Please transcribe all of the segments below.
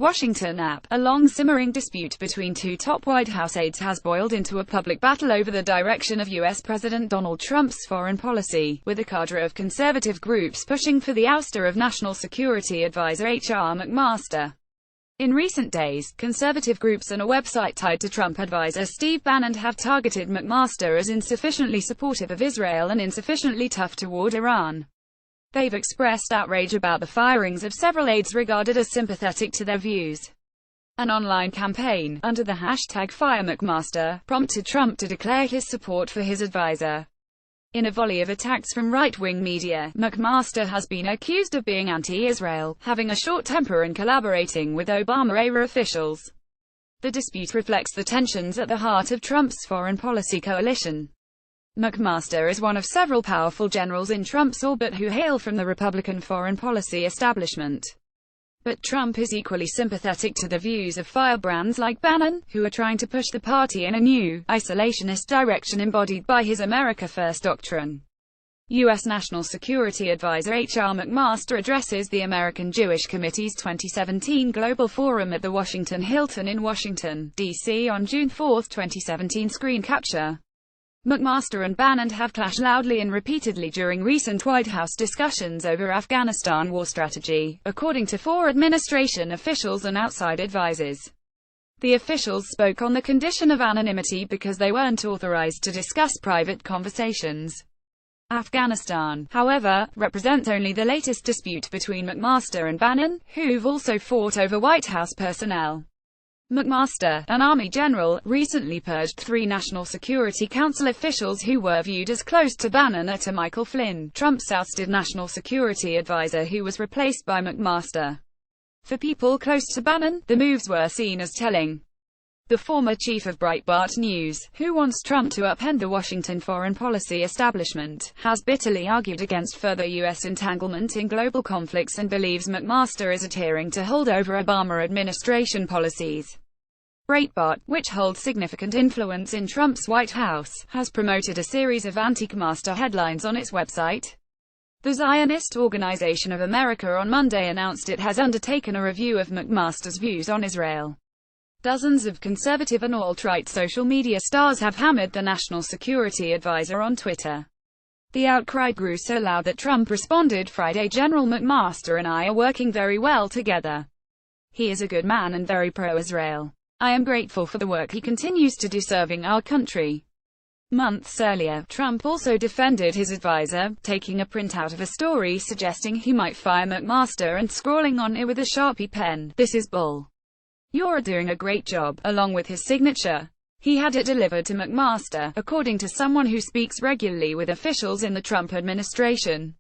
Washington app. A long-simmering dispute between two top White House aides has boiled into a public battle over the direction of U.S. President Donald Trump's foreign policy, with a cadre of conservative groups pushing for the ouster of National Security Advisor H.R. McMaster. In recent days, conservative groups and a website tied to Trump advisor Steve Bannon have targeted McMaster as insufficiently supportive of Israel and insufficiently tough toward Iran. They've expressed outrage about the firings of several aides regarded as sympathetic to their views. An online campaign, under the hashtag #FireMcMaster, prompted Trump to declare his support for his advisor. In a volley of attacks from right-wing media, McMaster has been accused of being anti-Israel, having a short temper and collaborating with Obama-era officials. The dispute reflects the tensions at the heart of Trump's foreign policy coalition. McMaster is one of several powerful generals in Trump's orbit who hail from the Republican foreign policy establishment. But Trump is equally sympathetic to the views of firebrands like Bannon, who are trying to push the party in a new, isolationist direction embodied by his America First doctrine. U.S. National Security Advisor H.R. McMaster addresses the American Jewish Committee's 2017 Global Forum at the Washington Hilton in Washington, D.C. on June 4, 2017. Screen capture. McMaster and Bannon have clashed loudly and repeatedly during recent White House discussions over Afghanistan war strategy, according to four administration officials and outside advisors. The officials spoke on the condition of anonymity because they weren't authorized to discuss private conversations. Afghanistan, however, represents only the latest dispute between McMaster and Bannon, who've also fought over White House personnel. McMaster, an Army general, recently purged 3 National Security Council officials who were viewed as close to Bannon to Michael Flynn, Trump's ousted National Security Advisor who was replaced by McMaster. For people close to Bannon, the moves were seen as telling. The former chief of Breitbart News, who wants Trump to upend the Washington foreign policy establishment, has bitterly argued against further U.S. entanglement in global conflicts and believes McMaster is adhering to holdover Obama administration policies. Breitbart, which holds significant influence in Trump's White House, has promoted a series of anti-McMaster headlines on its website. The Zionist Organization of America on Monday announced it has undertaken a review of McMaster's views on Israel. Dozens of conservative and alt-right social media stars have hammered the National Security Advisor on Twitter. The outcry grew so loud that Trump responded Friday, "General McMaster and I are working very well together. He is a good man and very pro-Israel. I am grateful for the work he continues to do serving our country." Months earlier, Trump also defended his advisor, taking a printout of a story suggesting he might fire McMaster and scrawling on it with a Sharpie pen, "This is bull. You're doing a great job," along with his signature. He had it delivered to McMaster, according to someone who speaks regularly with officials in the Trump administration.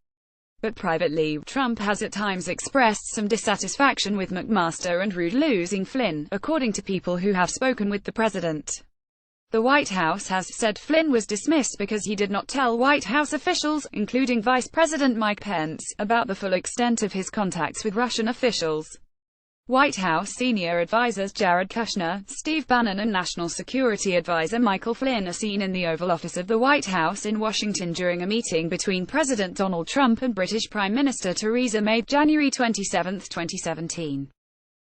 But privately, Trump has at times expressed some dissatisfaction with McMaster and rued losing Flynn, according to people who have spoken with the president. The White House has said Flynn was dismissed because he did not tell White House officials, including Vice President Mike Pence, about the full extent of his contacts with Russian officials. White House senior advisors Jared Kushner, Steve Bannon and National Security Advisor Michael Flynn are seen in the Oval Office of the White House in Washington during a meeting between President Donald Trump and British Prime Minister Theresa May, January 27, 2017.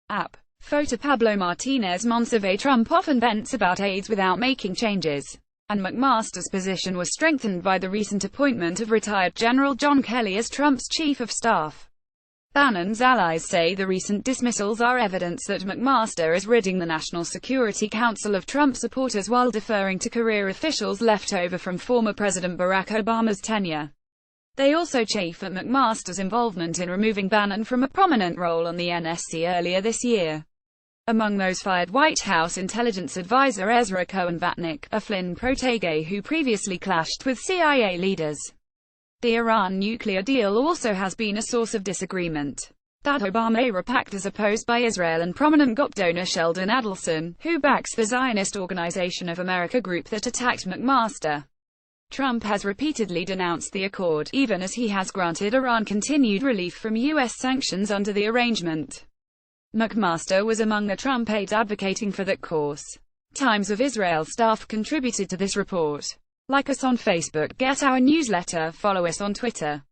App. Photo Pablo Martinez Monsivais. Trump often vents about aides without making changes, and McMaster's position was strengthened by the recent appointment of retired General John Kelly as Trump's chief of staff. Bannon's allies say the recent dismissals are evidence that McMaster is ridding the National Security Council of Trump supporters while deferring to career officials left over from former President Barack Obama's tenure. They also chafe at McMaster's involvement in removing Bannon from a prominent role on the NSC earlier this year. Among those fired, White House intelligence advisor Ezra Cohen-Vatnik, a Flynn protege who previously clashed with CIA leaders. The Iran nuclear deal also has been a source of disagreement. That Obama-era pact is opposed by Israel and prominent GOP donor Sheldon Adelson, who backs the Zionist Organization of America group that attacked McMaster. Trump has repeatedly denounced the accord, even as he has granted Iran continued relief from U.S. sanctions under the arrangement. McMaster was among the Trump aides advocating for that course. Times of Israel staff contributed to this report. Like us on Facebook, get our newsletter, follow us on Twitter.